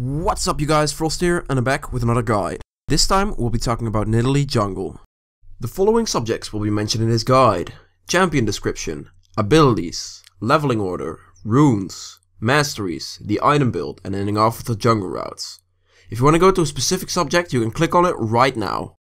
What's up you guys, Frost here, and I'm back with another guide. This time we'll be talking about Nidalee jungle. The following subjects will be mentioned in this guide: champion description, abilities, leveling order, runes, masteries, the item build, and ending off with the jungle routes. If you want to go to a specific subject, you can click on it right now.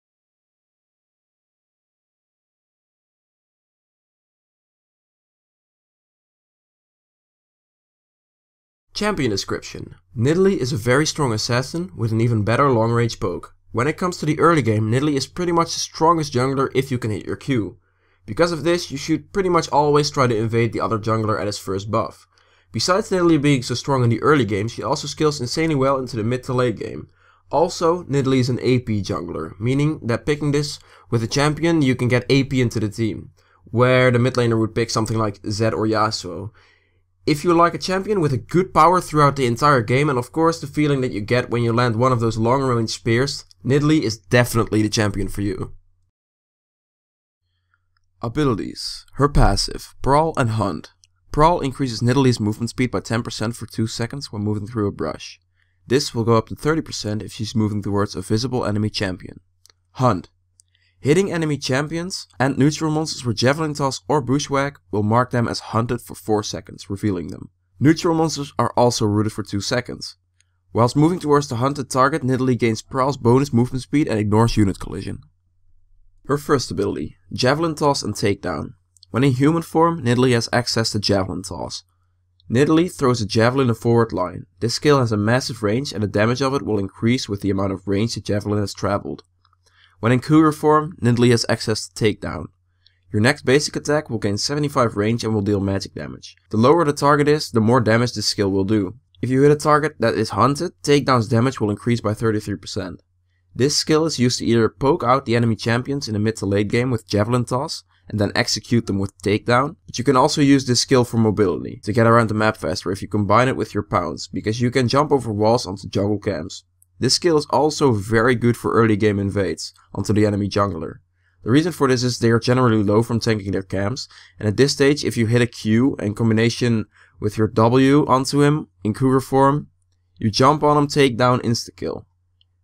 Champion description. Nidalee is a very strong assassin with an even better long range poke. When it comes to the early game, Nidalee is pretty much the strongest jungler if you can hit your Q. Because of this, you should pretty much always try to invade the other jungler at his first buff. Besides Nidalee being so strong in the early game, she also scales insanely well into the mid to late game. Also, Nidalee is an AP jungler, meaning that picking this with a champion you can get AP into the team, where the mid laner would pick something like Zed or Yasuo. If you like a champion with a good power throughout the entire game, and of course the feeling that you get when you land one of those long range spears, Nidalee is definitely the champion for you. Abilities. Her passive, Brawl and Hunt. Brawl increases Nidalee's movement speed by 10% for 2 seconds when moving through a brush. This will go up to 30% if she's moving towards a visible enemy champion. Hunt. Hitting enemy champions and neutral monsters with Javelin Toss or Bushwhack will mark them as hunted for 4 seconds, revealing them. Neutral monsters are also rooted for 2 seconds. Whilst moving towards the hunted target, Nidalee gains Prowl's bonus movement speed and ignores unit collision. Her first ability, Javelin Toss and Takedown. When in human form, Nidalee has access to Javelin Toss. Nidalee throws a javelin in a forward line. This skill has a massive range and the damage of it will increase with the amount of range the javelin has traveled. When in cougar form, Nidalee has access to Takedown. Your next basic attack will gain 75 range and will deal magic damage. The lower the target is, the more damage this skill will do. If you hit a target that is hunted, Takedown's damage will increase by 33%. This skill is used to either poke out the enemy champions in the mid to late game with Javelin Toss, and then execute them with Takedown, but you can also use this skill for mobility, to get around the map faster if you combine it with your pounce, because you can jump over walls onto jungle camps. This skill is also very good for early game invades onto the enemy jungler. The reason for this is they are generally low from tanking their camps, and at this stage if you hit a Q in combination with your W onto him in cougar form, you jump on him, Takedown, insta-kill.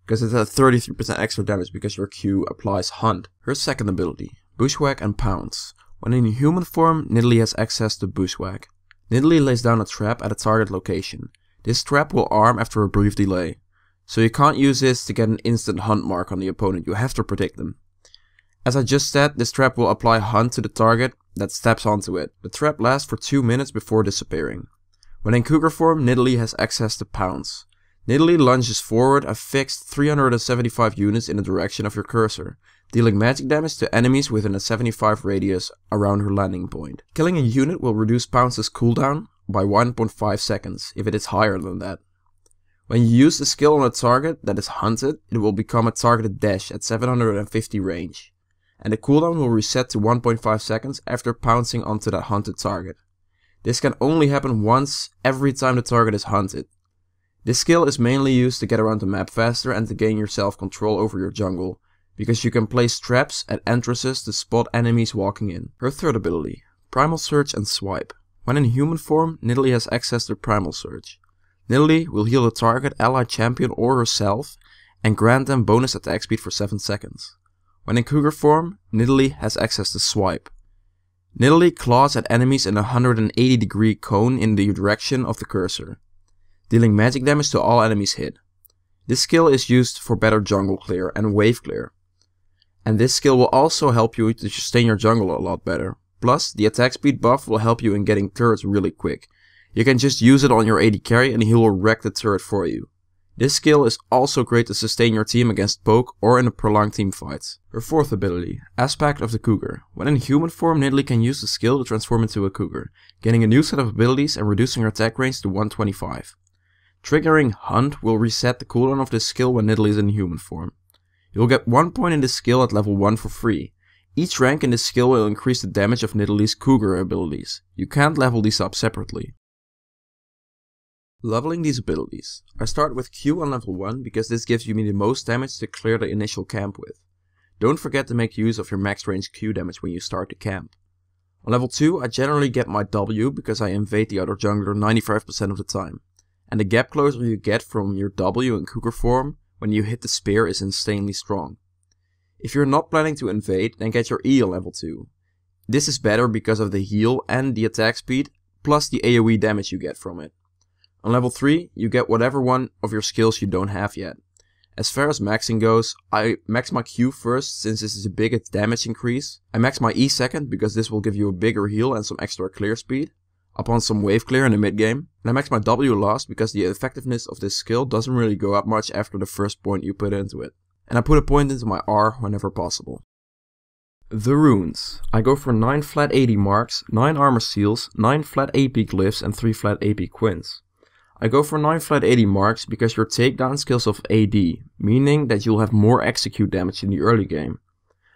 Because it has 33% extra damage because your Q applies Hunt. Her second ability, Bushwhack and Pounce. When in human form, Nidalee has access to Bushwhack. Nidalee lays down a trap at a target location. This trap will arm after a brief delay. So you can't use this to get an instant hunt mark on the opponent, you have to predict them. As I just said, this trap will apply hunt to the target that steps onto it. The trap lasts for 2 minutes before disappearing. When in cougar form, Nidalee has access to Pounce. Nidalee lunges forward a fixed 375 units in the direction of your cursor, dealing magic damage to enemies within a 75 radius around her landing point. Killing a unit will reduce Pounce's cooldown by 1.5 seconds if it is higher than that. When you use the skill on a target that is hunted, it will become a targeted dash at 750 range, and the cooldown will reset to 1.5 seconds after pouncing onto that hunted target. This can only happen once every time the target is hunted. This skill is mainly used to get around the map faster and to gain yourself control over your jungle, because you can place traps at entrances to spot enemies walking in. Her third ability, Primal Surge and Swipe. When in human form, Nidalee has access to Primal Surge. Nidalee will heal the target, allied champion or herself and grant them bonus attack speed for 7 seconds. When in cougar form, Nidalee has access to Swipe. Nidalee claws at enemies in a 180-degree cone in the direction of the cursor, dealing magic damage to all enemies hit. This skill is used for better jungle clear and wave clear. And this skill will also help you to sustain your jungle a lot better. Plus, the attack speed buff will help you in getting turrets really quick. You can just use it on your AD carry and he will wreck the turret for you. This skill is also great to sustain your team against poke or in a prolonged team fights. Her fourth ability, Aspect of the Cougar. When in human form, Nidalee can use the skill to transform into a cougar, getting a new set of abilities and reducing her attack range to 125. Triggering Hunt will reset the cooldown of this skill when Nidalee is in human form. You will get 1 point in this skill at level 1 for free. Each rank in this skill will increase the damage of Nidalee's cougar abilities. You can't level these up separately. Leveling these abilities. I start with Q on level 1 because this gives you me the most damage to clear the initial camp with. Don't forget to make use of your max range Q damage when you start the camp. On level 2 I generally get my W because I invade the other jungler 95% of the time. and the gap closer you get from your W in Cougar form when you hit the spear is insanely strong. If you're not planning to invade, then get your E on level 2. This is better because of the heal and the attack speed, plus the AoE damage you get from it. On level 3, you get whatever one of your skills you don't have yet. As far as maxing goes, I max my Q first since this is the biggest damage increase. I max my E second because this will give you a bigger heal and some extra clear speed upon some wave clear in the mid game. And I max my W last because the effectiveness of this skill doesn't really go up much after the first point you put into it. And I put a point into my R whenever possible. The runes. I go for 9 flat 80 marks, 9 armor seals, 9 flat AP glyphs and 3 flat AP quints. I go for 9 flat 80 marks because your takedown skills of AD, meaning that you'll have more execute damage in the early game.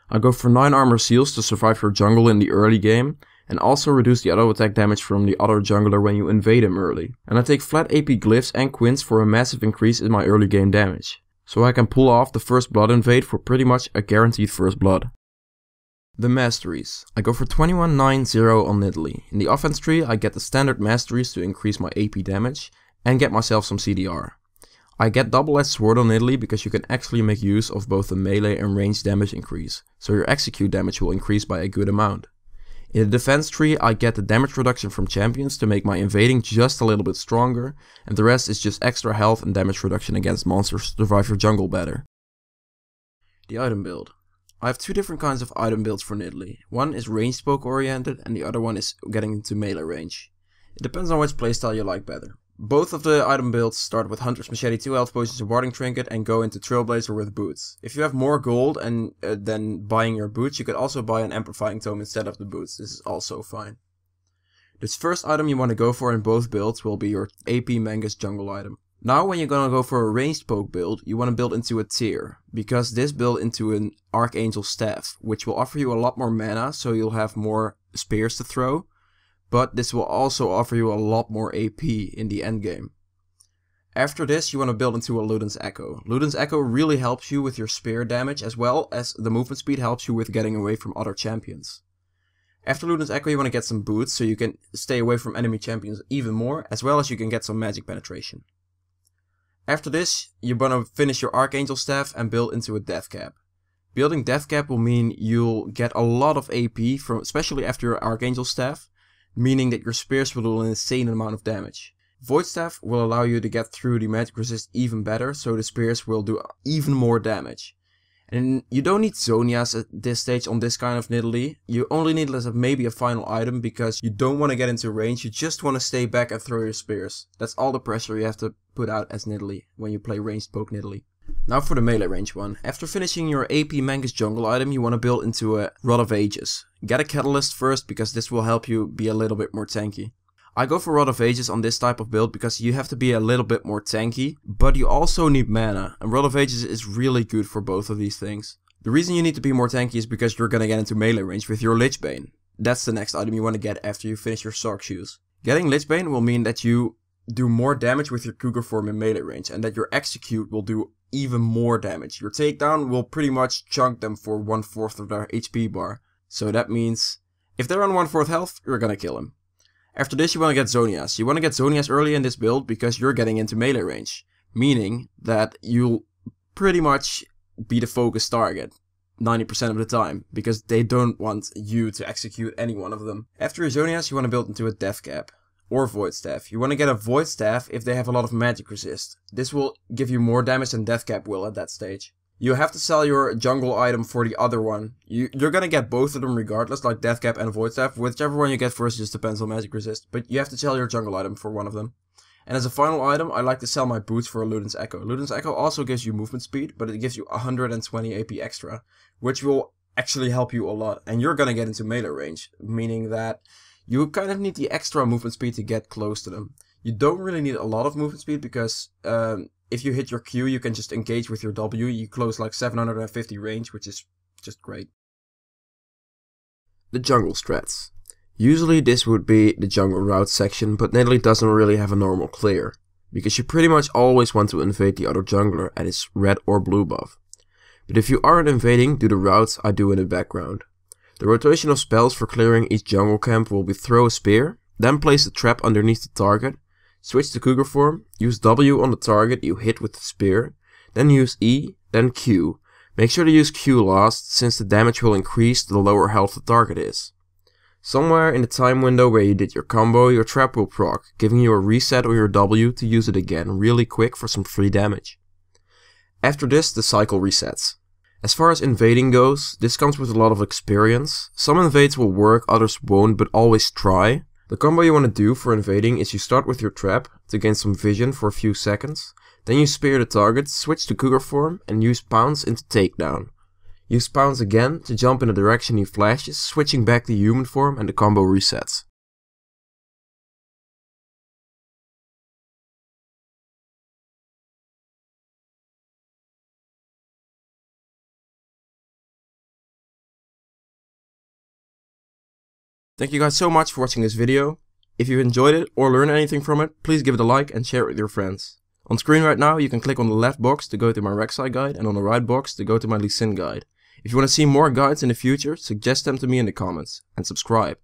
I go for 9 armor seals to survive your jungle in the early game, and also reduce the auto attack damage from the other jungler when you invade him early. And I take flat AP glyphs and quints for a massive increase in my early game damage, so I can pull off the first blood invade for pretty much a guaranteed first blood. The Masteries. I go for 21-9-0 on Nidalee. In the offense tree I get the standard Masteries to increase my AP damage, and get myself some CDR. I get double-edged sword on Nidalee because you can actually make use of both the melee and range damage increase, so your execute damage will increase by a good amount. In the defense tree I get the damage reduction from champions to make my invading just a little bit stronger, and the rest is just extra health and damage reduction against monsters to survive your jungle better. The item build. I have two different kinds of item builds for Nidalee. One is ranged poke oriented and the other one is getting into melee range. It depends on which playstyle you like better. Both of the item builds start with Hunter's Machete, 2 health potions, a warding trinket, and go into Trailblazer with boots. If you have more gold and than buying your boots, you could also buy an amplifying tome instead of the boots. This is also fine. This first item you want to go for in both builds will be your AP Mangus jungle item. Now when you're gonna go for a ranged poke build, you want to build into a tier, because this build into an Archangel Staff, which will offer you a lot more mana, so you'll have more spears to throw. But this will also offer you a lot more AP in the endgame. After this you want to build into a Luden's Echo. Luden's Echo really helps you with your spear damage as well as the movement speed helps you with getting away from other champions. After Luden's Echo you want to get some boots so you can stay away from enemy champions even more, as well as you can get some magic penetration. After this you're gonna finish your Archangel Staff and build into a Death Cap. Building Death Cap will mean you'll get a lot of AP from, especially after your Archangel Staff, meaning that your spears will do an insane amount of damage. Void Staff will allow you to get through the magic resist even better, so the spears will do even more damage. And you don't need Zonias at this stage on this kind of Nidalee. You only need maybe a final item because you don't want to get into range, you just want to stay back and throw your spears. That's all the pressure you have to put out as Nidalee when you play ranged poke Nidalee. Now for the melee range one. After finishing your AP Mangus jungle item you want to build into a Rod of Ages. Get a Catalyst first because this will help you be a little bit more tanky. I go for Rod of Ages on this type of build because you have to be a little bit more tanky, but you also need mana, and Rod of Ages is really good for both of these things. The reason you need to be more tanky is because you're gonna get into melee range with your Lichbane. That's the next item you want to get after you finish your Sark Shoes. Getting Lichbane will mean that you do more damage with your Cougar form in melee range, and that your execute will do even more damage. Your takedown will pretty much chunk them for 1/4 of their HP bar. So that means if they're on 1/4 health, you're gonna kill them. After this you want to get Zonias. You want to get Zonias early in this build because you're getting into melee range. Meaning that you'll pretty much be the focus target 90% of the time, because they don't want you to execute any one of them. After your Zonias you want to build into a Death Cap or Void Staff. You want to get a Void Staff if they have a lot of magic resist. This will give you more damage than Death Cap will at that stage. You have to sell your jungle item for the other one. You're gonna get both of them regardless, like Death Cap and Void Staff. Whichever one you get first just depends on magic resist, but you have to sell your jungle item for one of them. And as a final item, I like to sell my boots for a Luden's Echo. Luden's Echo also gives you movement speed, but it gives you 120 AP extra, which will actually help you a lot. And you're gonna get into melee range, meaning that you kind of need the extra movement speed to get close to them. You don't really need a lot of movement speed because if you hit your Q, you can just engage with your W. You close like 750 range, which is just great. The jungle strats. Usually this would be the jungle route section, but Nidalee doesn't really have a normal clear, because you pretty much always want to invade the other jungler at his red or blue buff. But if you aren't invading, do the routes I do in the background. The rotation of spells for clearing each jungle camp will be throw a spear, then place a trap underneath the target, Switch to Cougar form, use W on the target you hit with the spear, then use E, then Q. Make sure to use Q last, since the damage will increase the lower health the target is. Somewhere in the time window where you did your combo, your trap will proc, giving you a reset or your W to use it again really quick for some free damage. After this, the cycle resets. As far as invading goes, this comes with a lot of experience. Some invades will work, others won't, but always try. The combo you want to do for invading is you start with your trap to gain some vision for a few seconds, then you spear the target, switch to Cougar form and use pounce into takedown. Use pounce again to jump in the direction he flashes, switching back to human form and the combo resets. Thank you guys so much for watching this video. If you enjoyed it or learned anything from it, please give it a like and share it with your friends. On screen right now you can click on the left box to go to my Rek'Sai guide and on the right box to go to my Lee Sin guide. If you want to see more guides in the future, suggest them to me in the comments and subscribe.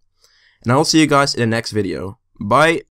And I will see you guys in the next video. Bye!